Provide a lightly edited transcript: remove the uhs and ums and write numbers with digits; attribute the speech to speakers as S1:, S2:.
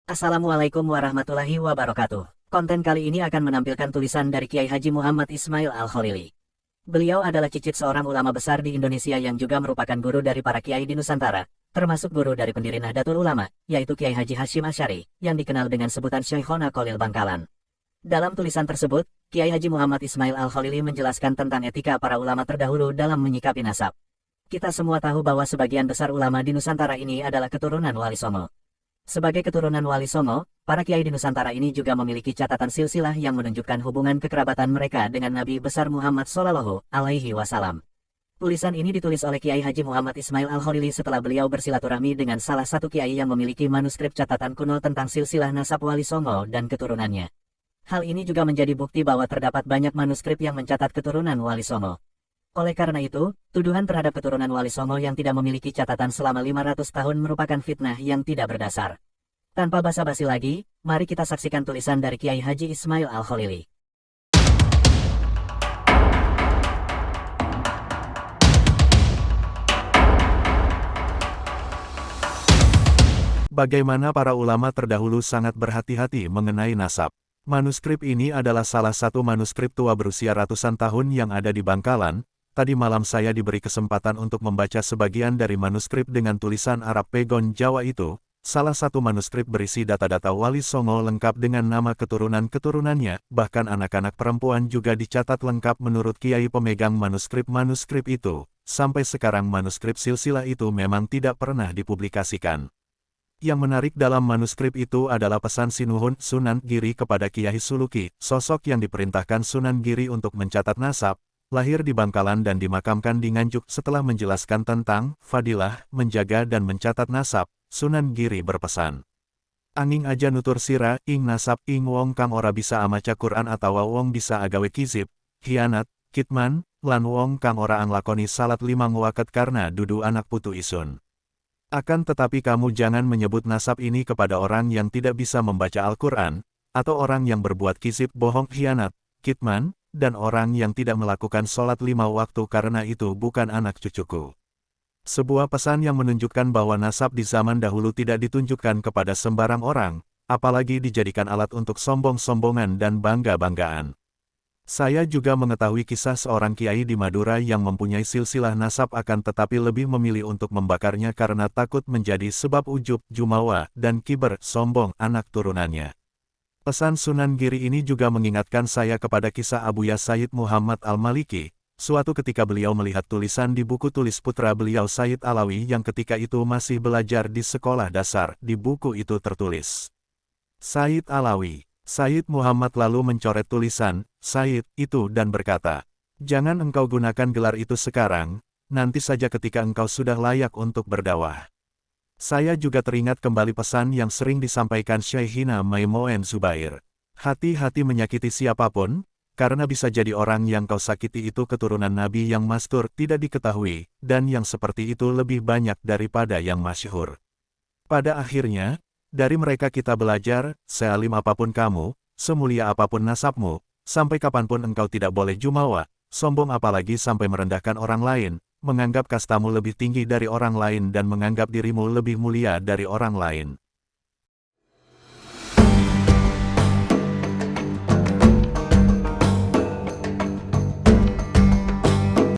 S1: Assalamualaikum warahmatullahi wabarakatuh. Konten kali ini akan menampilkan tulisan dari Kiai Haji Muhammad Ismail Al-Khalili. Beliau adalah cicit seorang ulama besar di Indonesia yang juga merupakan guru dari para kiai di Nusantara, termasuk guru dari pendiri Nahdlatul Ulama, yaitu Kiai Haji Hashim Asy'ari, yang dikenal dengan sebutan Syekhona Khalil Bangkalan. Dalam tulisan tersebut, Kiai Haji Muhammad Ismail Al-Khalili menjelaskan tentang etika para ulama terdahulu dalam menyikapi nasab. Kita semua tahu bahwa sebagian besar ulama di Nusantara ini adalah keturunan Wali Songo. Sebagai keturunan Wali Songo, para kiai di Nusantara ini juga memiliki catatan silsilah yang menunjukkan hubungan kekerabatan mereka dengan Nabi besar Muhammad Shallallahu Alaihi Wasallam. Tulisan ini ditulis oleh Kiai Haji Muhammad Ismail Al-Khalili setelah beliau bersilaturahmi dengan salah satu kiai yang memiliki manuskrip catatan kuno tentang silsilah nasab Wali Songo dan keturunannya. Hal ini juga menjadi bukti bahwa terdapat banyak manuskrip yang mencatat keturunan Wali Songo. Oleh karena itu, tuduhan terhadap keturunan Wali Songo yang tidak memiliki catatan selama 500 tahun merupakan fitnah yang tidak berdasar. Tanpa basa-basi lagi, mari kita saksikan tulisan dari Kiai Haji Ismail Al-Khalili.
S2: Bagaimana para ulama terdahulu sangat berhati-hati mengenai nasab. Manuskrip ini adalah salah satu manuskrip tua berusia ratusan tahun yang ada di Bangkalan. Tadi malam saya diberi kesempatan untuk membaca sebagian dari manuskrip dengan tulisan Arab Pegon Jawa itu. Salah satu manuskrip berisi data-data Wali Songo lengkap dengan nama keturunan-keturunannya, bahkan anak-anak perempuan juga dicatat lengkap menurut kiai pemegang manuskrip-manuskrip itu. Sampai sekarang manuskrip silsilah itu memang tidak pernah dipublikasikan. Yang menarik dalam manuskrip itu adalah pesan Sinuhun Sunan Giri kepada Kiai Suluki, sosok yang diperintahkan Sunan Giri untuk mencatat nasab. Lahir di Bangkalan dan dimakamkan di Nganjuk. Setelah menjelaskan tentang fadilah, menjaga dan mencatat nasab, Sunan Giri berpesan. Anging aja nutur sira, ing nasab, ing wong kang ora bisa amaca Quran atawa wong bisa agawe kizib, hianat, kitman, lan wong kang ora anglakoni salat 5 waket karena dudu anak putu isun. Akan tetapi kamu jangan menyebut nasab ini kepada orang yang tidak bisa membaca Al-Quran, atau orang yang berbuat kizib, bohong, hianat, kitman, dan orang yang tidak melakukan sholat 5 waktu karena itu bukan anak cucuku. Sebuah pesan yang menunjukkan bahwa nasab di zaman dahulu tidak ditunjukkan kepada sembarang orang, apalagi dijadikan alat untuk sombong-sombongan dan bangga-banggaan. Saya juga mengetahui kisah seorang kiai di Madura yang mempunyai silsilah nasab akan tetapi lebih memilih untuk membakarnya karena takut menjadi sebab ujub, jumawa, dan kiber, sombong, anak turunannya. Pesan Sunan Giri ini juga mengingatkan saya kepada kisah Abuya Sayyid Muhammad Al-Maliki. Suatu ketika beliau melihat tulisan di buku tulis putra beliau Sayyid Alawi yang ketika itu masih belajar di sekolah dasar. Di buku itu tertulis Sayyid Alawi. Sayyid Muhammad lalu mencoret tulisan Sayyid itu dan berkata, "Jangan engkau gunakan gelar itu sekarang, nanti saja ketika engkau sudah layak untuk berdakwah." Saya juga teringat kembali pesan yang sering disampaikan Syekhina Maimoen Zubair. Hati-hati menyakiti siapapun, karena bisa jadi orang yang kau sakiti itu keturunan Nabi yang mastur tidak diketahui, dan yang seperti itu lebih banyak daripada yang masyhur. Pada akhirnya, dari mereka kita belajar, sealim apapun kamu, semulia apapun nasabmu, sampai kapanpun engkau tidak boleh jumawa, sombong apalagi sampai merendahkan orang lain, menganggap kastamu lebih tinggi dari orang lain dan menganggap dirimu lebih mulia dari orang lain.